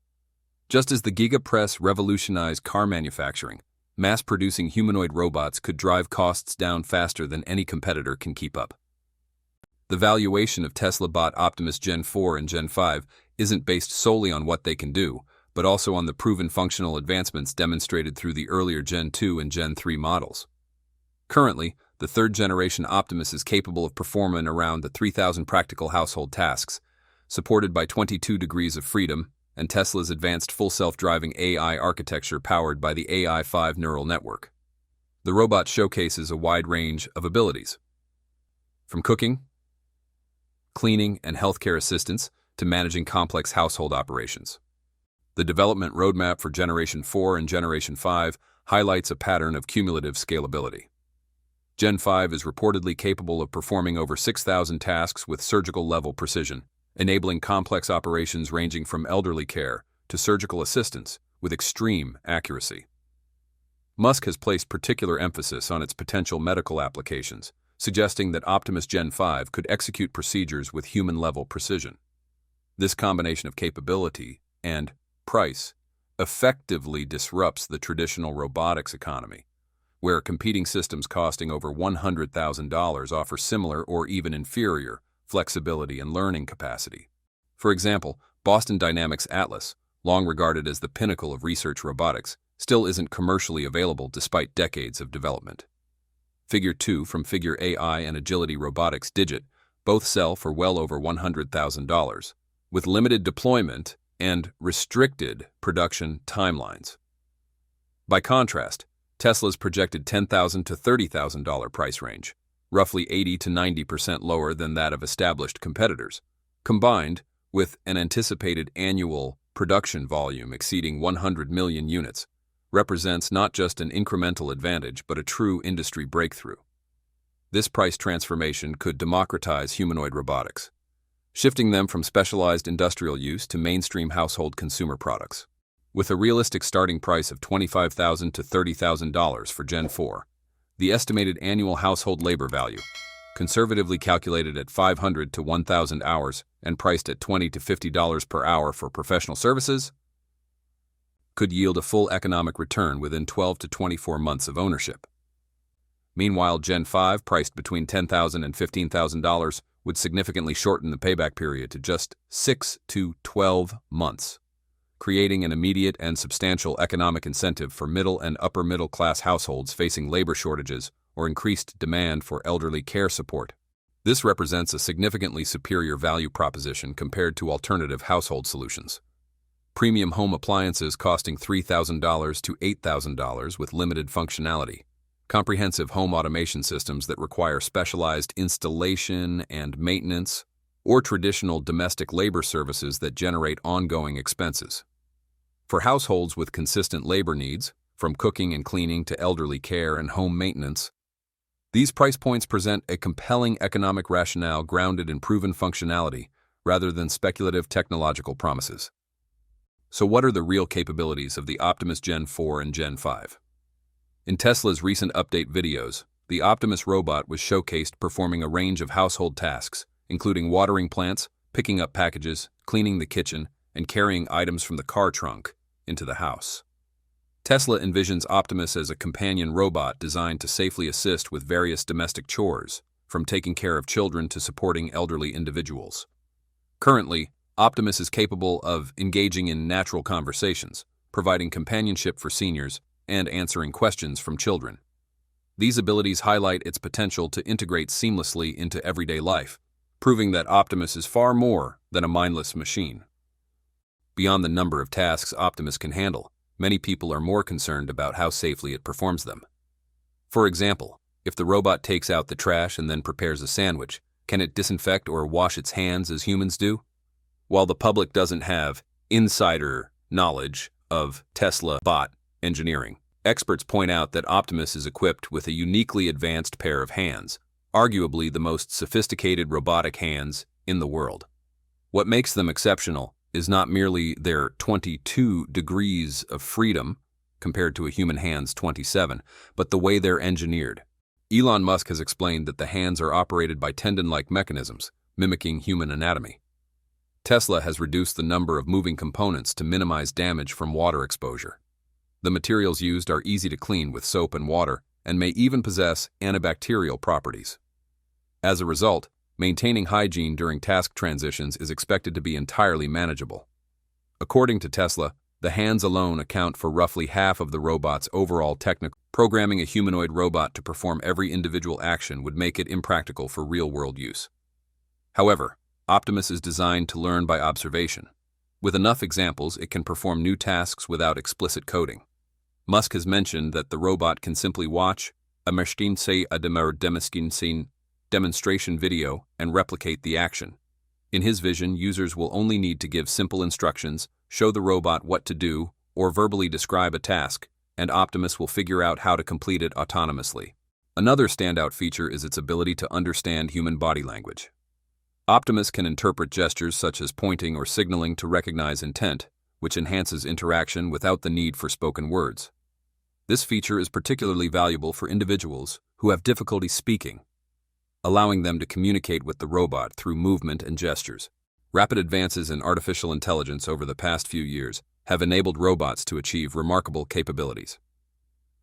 Just as the Gigapress revolutionized car manufacturing, mass-producing humanoid robots could drive costs down faster than any competitor can keep up. The valuation of Tesla bot Optimus Gen 4 and Gen 5 isn't based solely on what they can do, but also on the proven functional advancements demonstrated through the earlier Gen 2 and Gen 3 models. Currently, the third-generation Optimus is capable of performing around the 3,000 practical household tasks, supported by 22 degrees of freedom and Tesla's advanced full self-driving AI architecture powered by the AI-5 neural network. The robot showcases a wide range of abilities, from cooking, cleaning, and healthcare assistance to managing complex household operations. The development roadmap for Generation 4 and Generation 5 highlights a pattern of cumulative scalability. Gen 5 is reportedly capable of performing over 6,000 tasks with surgical-level precision, enabling complex operations ranging from elderly care to surgical assistance with extreme accuracy. Musk has placed particular emphasis on its potential medical applications, suggesting that Optimus Gen 5 could execute procedures with human-level precision. This combination of capability and price effectively disrupts the traditional robotics economy, where competing systems costing over $100,000 offer similar or even inferior flexibility and learning capacity. For example, Boston Dynamics Atlas, long regarded as the pinnacle of research robotics, still isn't commercially available despite decades of development. Figure 2 from Figure AI and Agility Robotics Digit both sell for well over $100,000, with limited deployment and restricted production timelines. By contrast, Tesla's projected $10,000 to $30,000 price range, roughly 80 to 90% lower than that of established competitors, combined with an anticipated annual production volume exceeding 100 million units, represents not just an incremental advantage but a true industry breakthrough. This price transformation could democratize humanoid robotics, shifting them from specialized industrial use to mainstream household consumer products. With a realistic starting price of $25,000 to $30,000 for Gen 4, the estimated annual household labor value, conservatively calculated at 500 to 1,000 hours and priced at $20 to $50 per hour for professional services, could yield a full economic return within 12 to 24 months of ownership. Meanwhile, Gen 5, priced between $10,000 and $15,000, would significantly shorten the payback period to just 6 to 12 months, creating an immediate and substantial economic incentive for middle and upper middle class households facing labor shortages or increased demand for elderly care support. This represents a significantly superior value proposition compared to alternative household solutions. Premium home appliances costing $3,000 to $8,000 with limited functionality, comprehensive home automation systems that require specialized installation and maintenance, or traditional domestic labor services that generate ongoing expenses. For households with consistent labor needs, from cooking and cleaning to elderly care and home maintenance, these price points present a compelling economic rationale grounded in proven functionality rather than speculative technological promises. So what are the real capabilities of the Optimus Gen 4 and Gen 5? In Tesla's recent update videos, the Optimus robot was showcased performing a range of household tasks, including watering plants, picking up packages, cleaning the kitchen, and carrying items from the car trunk into the house. Tesla envisions Optimus as a companion robot designed to safely assist with various domestic chores, from taking care of children to supporting elderly individuals. Currently, Optimus is capable of engaging in natural conversations, providing companionship for seniors, and answering questions from children. These abilities highlight its potential to integrate seamlessly into everyday life, proving that Optimus is far more than a mindless machine. Beyond the number of tasks Optimus can handle, many people are more concerned about how safely it performs them. For example, if the robot takes out the trash and then prepares a sandwich, can it disinfect or wash its hands as humans do? While the public doesn't have insider knowledge of Tesla bot engineering, experts point out that Optimus is equipped with a uniquely advanced pair of hands, arguably the most sophisticated robotic hands in the world. What makes them exceptional is not merely their 22 degrees of freedom compared to a human hand's 27, but the way they're engineered. Elon Musk has explained that the hands are operated by tendon-like mechanisms, mimicking human anatomy. Tesla has reduced the number of moving components to minimize damage from water exposure. The materials used are easy to clean with soap and water and may even possess antibacterial properties. As a result, maintaining hygiene during task transitions is expected to be entirely manageable. According to Tesla, the hands alone account for roughly half of the robot's overall technical. Programming a humanoid robot to perform every individual action would make it impractical for real-world use. However, Optimus is designed to learn by observation. With enough examples, it can perform new tasks without explicit coding. Musk has mentioned that the robot can simply watch a demonstration video and replicate the action. In his vision, users will only need to give simple instructions, show the robot what to do, or verbally describe a task, and Optimus will figure out how to complete it autonomously. Another standout feature is its ability to understand human body language. Optimus can interpret gestures such as pointing or signaling to recognize intent, which enhances interaction without the need for spoken words. This feature is particularly valuable for individuals who have difficulty speaking, allowing them to communicate with the robot through movement and gestures. Rapid advances in artificial intelligence over the past few years have enabled robots to achieve remarkable capabilities.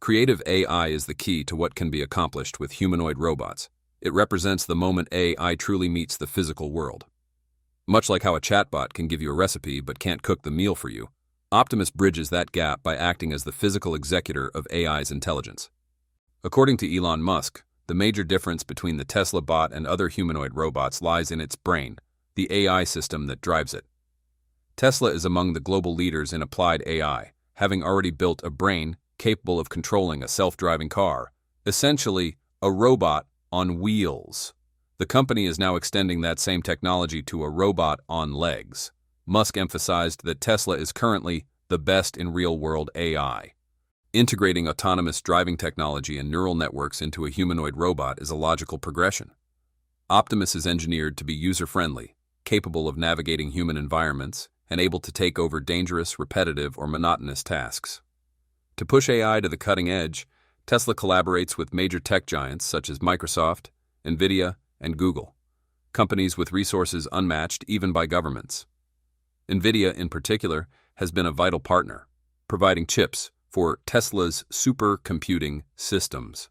Creative AI is the key to what can be accomplished with humanoid robots. It represents the moment AI truly meets the physical world. Much like how a chatbot can give you a recipe but can't cook the meal for you, Optimus bridges that gap by acting as the physical executor of AI's intelligence. According to Elon Musk, the major difference between the Tesla bot and other humanoid robots lies in its brain, the AI system that drives it. Tesla is among the global leaders in applied AI, having already built a brain capable of controlling a self-driving car, essentially a robot on wheels. The company is now extending that same technology to a robot on legs. Musk emphasized that Tesla is currently the best in real-world AI. Integrating autonomous driving technology and neural networks into a humanoid robot is a logical progression. Optimus is engineered to be user-friendly, capable of navigating human environments, and able to take over dangerous, repetitive, or monotonous tasks. To push AI to the cutting edge, Tesla collaborates with major tech giants such as Microsoft, NVIDIA, and Google, companies with resources unmatched even by governments. NVIDIA, in particular, has been a vital partner, providing chips for Tesla's supercomputing systems.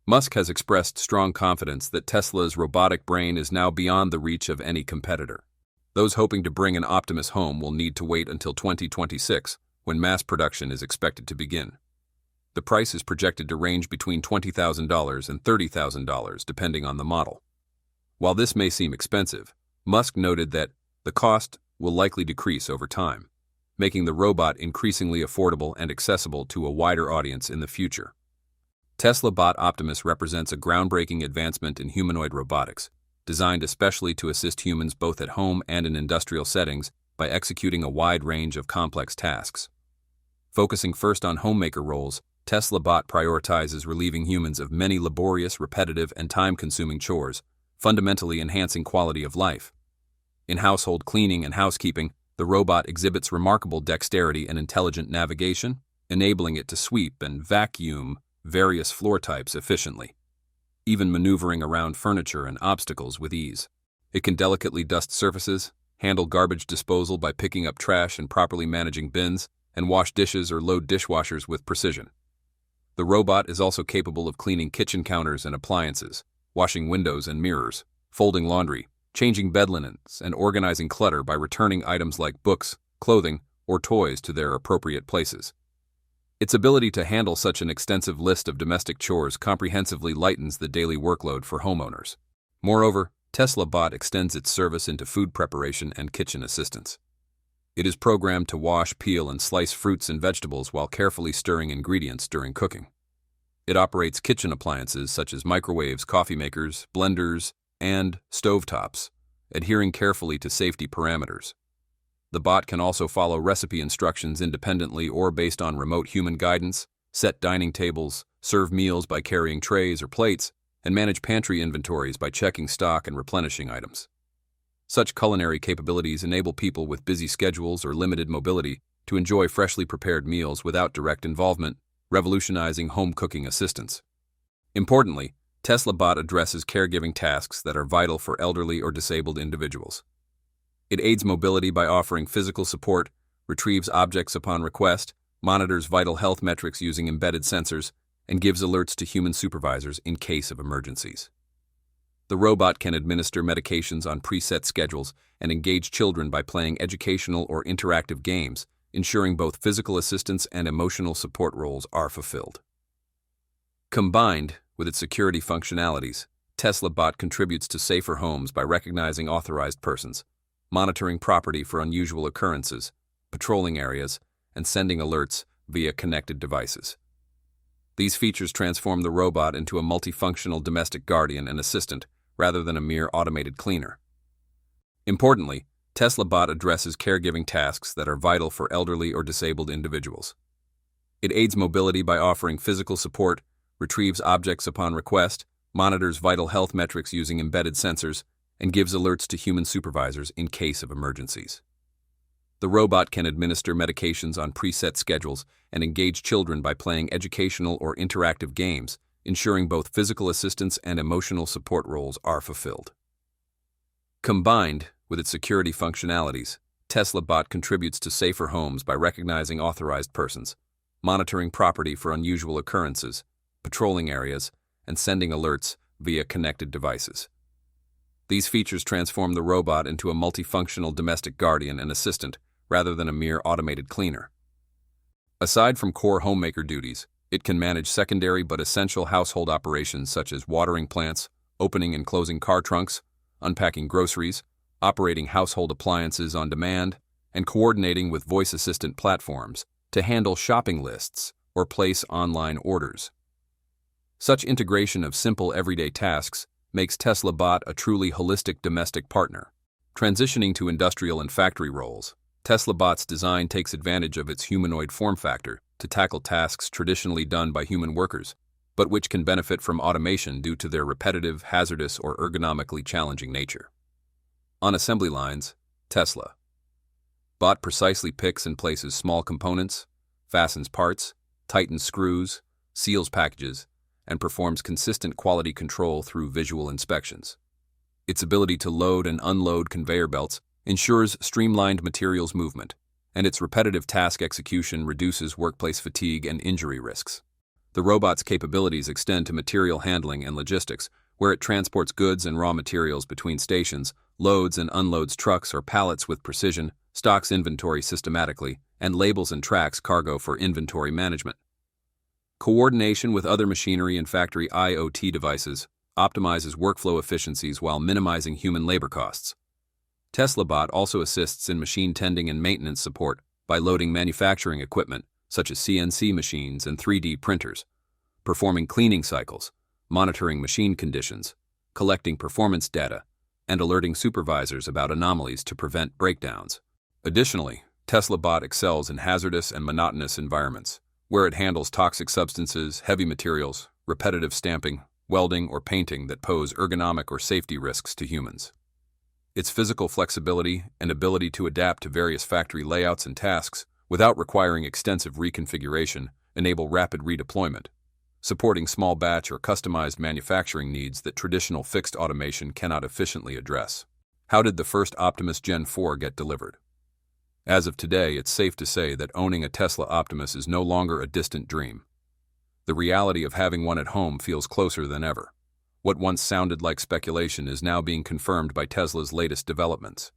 Musk has expressed strong confidence that Tesla's robotic brain is now beyond the reach of any competitor. Those hoping to bring an Optimus home will need to wait until 2026, when mass production is expected to begin. The price is projected to range between $20,000 and $30,000, depending on the model. While this may seem expensive, Musk noted that the cost will likely decrease over time, making the robot increasingly affordable and accessible to a wider audience in the future. Tesla bot Optimus represents a groundbreaking advancement in humanoid robotics, designed especially to assist humans both at home and in industrial settings by executing a wide range of complex tasks. Focusing first on homemaker roles, Tesla bot prioritizes relieving humans of many laborious, repetitive, and time-consuming chores, fundamentally enhancing quality of life. In household cleaning and housekeeping, the robot exhibits remarkable dexterity and intelligent navigation, enabling it to sweep and vacuum various floor types efficiently, even maneuvering around furniture and obstacles with ease. It can delicately dust surfaces, handle garbage disposal by picking up trash and properly managing bins, and wash dishes or load dishwashers with precision. The robot is also capable of cleaning kitchen counters and appliances, washing windows and mirrors, folding laundry, changing bed linens, and organizing clutter by returning items like books, clothing, or toys to their appropriate places. Its ability to handle such an extensive list of domestic chores comprehensively lightens the daily workload for homeowners. Moreover, Tesla bot extends its service into food preparation and kitchen assistance. It is programmed to wash, peel, and slice fruits and vegetables while carefully stirring ingredients during cooking. It operates kitchen appliances such as microwaves, coffee makers, blenders, and stovetops, adhering carefully to safety parameters. The bot can also follow recipe instructions independently or based on remote human guidance, set dining tables, serve meals by carrying trays or plates, and manage pantry inventories by checking stock and replenishing items. Such culinary capabilities enable people with busy schedules or limited mobility to enjoy freshly prepared meals without direct involvement, revolutionizing home cooking assistance. Importantly, Tesla bot addresses caregiving tasks that are vital for elderly or disabled individuals. It aids mobility by offering physical support, retrieves objects upon request, monitors vital health metrics using embedded sensors, and gives alerts to human supervisors in case of emergencies. The robot can administer medications on preset schedules and engage children by playing educational or interactive games, ensuring both physical assistance and emotional support roles are fulfilled. Combined with its security functionalities, Tesla bot contributes to safer homes by recognizing authorized persons, monitoring property for unusual occurrences, patrolling areas, and sending alerts via connected devices. These features transform the robot into a multifunctional domestic guardian and assistant rather than a mere automated cleaner. Importantly, Tesla bot addresses caregiving tasks that are vital for elderly or disabled individuals. It aids mobility by offering physical support, retrieves objects upon request, monitors vital health metrics using embedded sensors, and gives alerts to human supervisors in case of emergencies. The robot can administer medications on preset schedules and engage children by playing educational or interactive games, ensuring both physical assistance and emotional support roles are fulfilled. Combined with its security functionalities, Tesla Bot contributes to safer homes by recognizing authorized persons, monitoring property for unusual occurrences, patrolling areas, and sending alerts via connected devices. These features transform the robot into a multifunctional domestic guardian and assistant rather than a mere automated cleaner. Aside from core homemaker duties, it can manage secondary but essential household operations such as watering plants, opening and closing car trunks, unpacking groceries, operating household appliances on demand, and coordinating with voice assistant platforms to handle shopping lists or place online orders. Such integration of simple everyday tasks makes Tesla Bot a truly holistic domestic partner. Transitioning to industrial and factory roles, Tesla Bot's design takes advantage of its humanoid form factor to tackle tasks traditionally done by human workers, but which can benefit from automation due to their repetitive, hazardous, or ergonomically challenging nature. On assembly lines, Tesla Bot precisely picks and places small components, fastens parts, tightens screws, seals packages, and performs consistent quality control through visual inspections. Its ability to load and unload conveyor belts ensures streamlined materials movement, and its repetitive task execution reduces workplace fatigue and injury risks. The robot's capabilities extend to material handling and logistics, where it transports goods and raw materials between stations, loads and unloads trucks or pallets with precision, stocks inventory systematically, and labels and tracks cargo for inventory management. Coordination with other machinery and factory IoT devices optimizes workflow efficiencies while minimizing human labor costs. Tesla Bot also assists in machine tending and maintenance support by loading manufacturing equipment such as CNC machines and 3D printers, performing cleaning cycles, monitoring machine conditions, collecting performance data, and alerting supervisors about anomalies to prevent breakdowns. Additionally, Tesla Bot excels in hazardous and monotonous environments, where it handles toxic substances, heavy materials, repetitive stamping, welding, or painting that pose ergonomic or safety risks to humans. Its physical flexibility and ability to adapt to various factory layouts and tasks without requiring extensive reconfiguration enable rapid redeployment, supporting small batch or customized manufacturing needs that traditional fixed automation cannot efficiently address. How did the first Optimus Gen 4 get delivered? As of today, it's safe to say that owning a Tesla Optimus is no longer a distant dream. The reality of having one at home feels closer than ever. What once sounded like speculation is now being confirmed by Tesla's latest developments.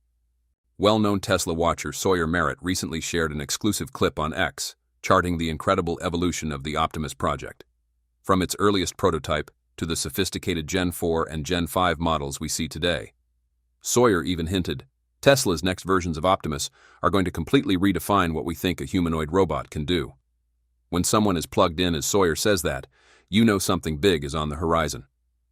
Well-known Tesla watcher Sawyer Merritt recently shared an exclusive clip on X, charting the incredible evolution of the Optimus project. From its earliest prototype to the sophisticated Gen 4 and Gen 5 models we see today. Sawyer even hinted, Tesla's next versions of Optimus are going to completely redefine what we think a humanoid robot can do. When someone is plugged in, as Sawyer says that, you know something big is on the horizon.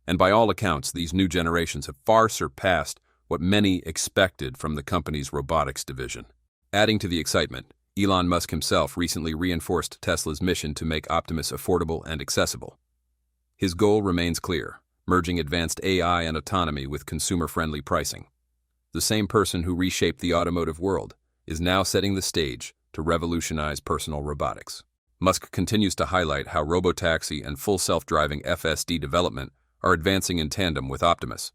And by all accounts, these new generations have far surpassed what many expected from the company's robotics division. Adding to the excitement, Elon Musk himself recently reinforced Tesla's mission to make Optimus affordable and accessible. His goal remains clear, merging advanced AI and autonomy with consumer-friendly pricing. The same person who reshaped the automotive world is now setting the stage to revolutionize personal robotics. Musk continues to highlight how robotaxi and full self-driving FSD development are advancing in tandem with Optimus.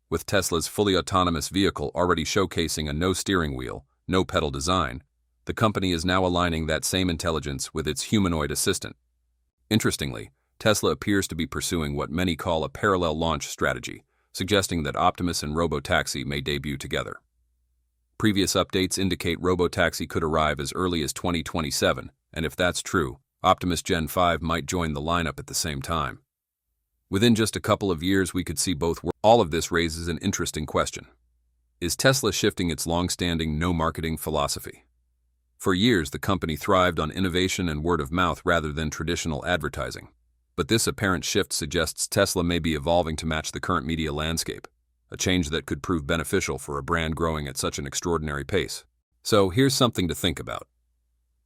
With Tesla's fully autonomous vehicle already showcasing a no-steering wheel, no-pedal design, the company is now aligning that same intelligence with its humanoid assistant. Interestingly, Tesla appears to be pursuing what many call a parallel launch strategy, suggesting that Optimus and robotaxi may debut together. Previous updates indicate robotaxi could arrive as early as 2027, and if that's true, Optimus Gen 5 might join the lineup at the same time. Within just a couple of years, we could see both. All of this raises an interesting question. Is Tesla shifting its long-standing no-marketing philosophy? For years, the company thrived on innovation and word of mouth rather than traditional advertising. But this apparent shift suggests Tesla may be evolving to match the current media landscape, a change that could prove beneficial for a brand growing at such an extraordinary pace. So here's something to think about.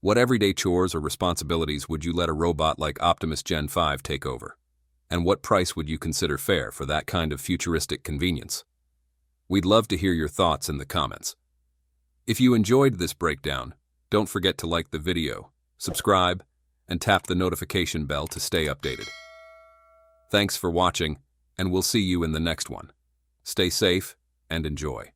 What everyday chores or responsibilities would you let a robot like Optimus Gen 5 take over? And what price would you consider fair for that kind of futuristic convenience? We'd love to hear your thoughts in the comments. If you enjoyed this breakdown, don't forget to like the video, subscribe, and tap the notification bell to stay updated. Thanks for watching, and we'll see you in the next one. Stay safe and enjoy.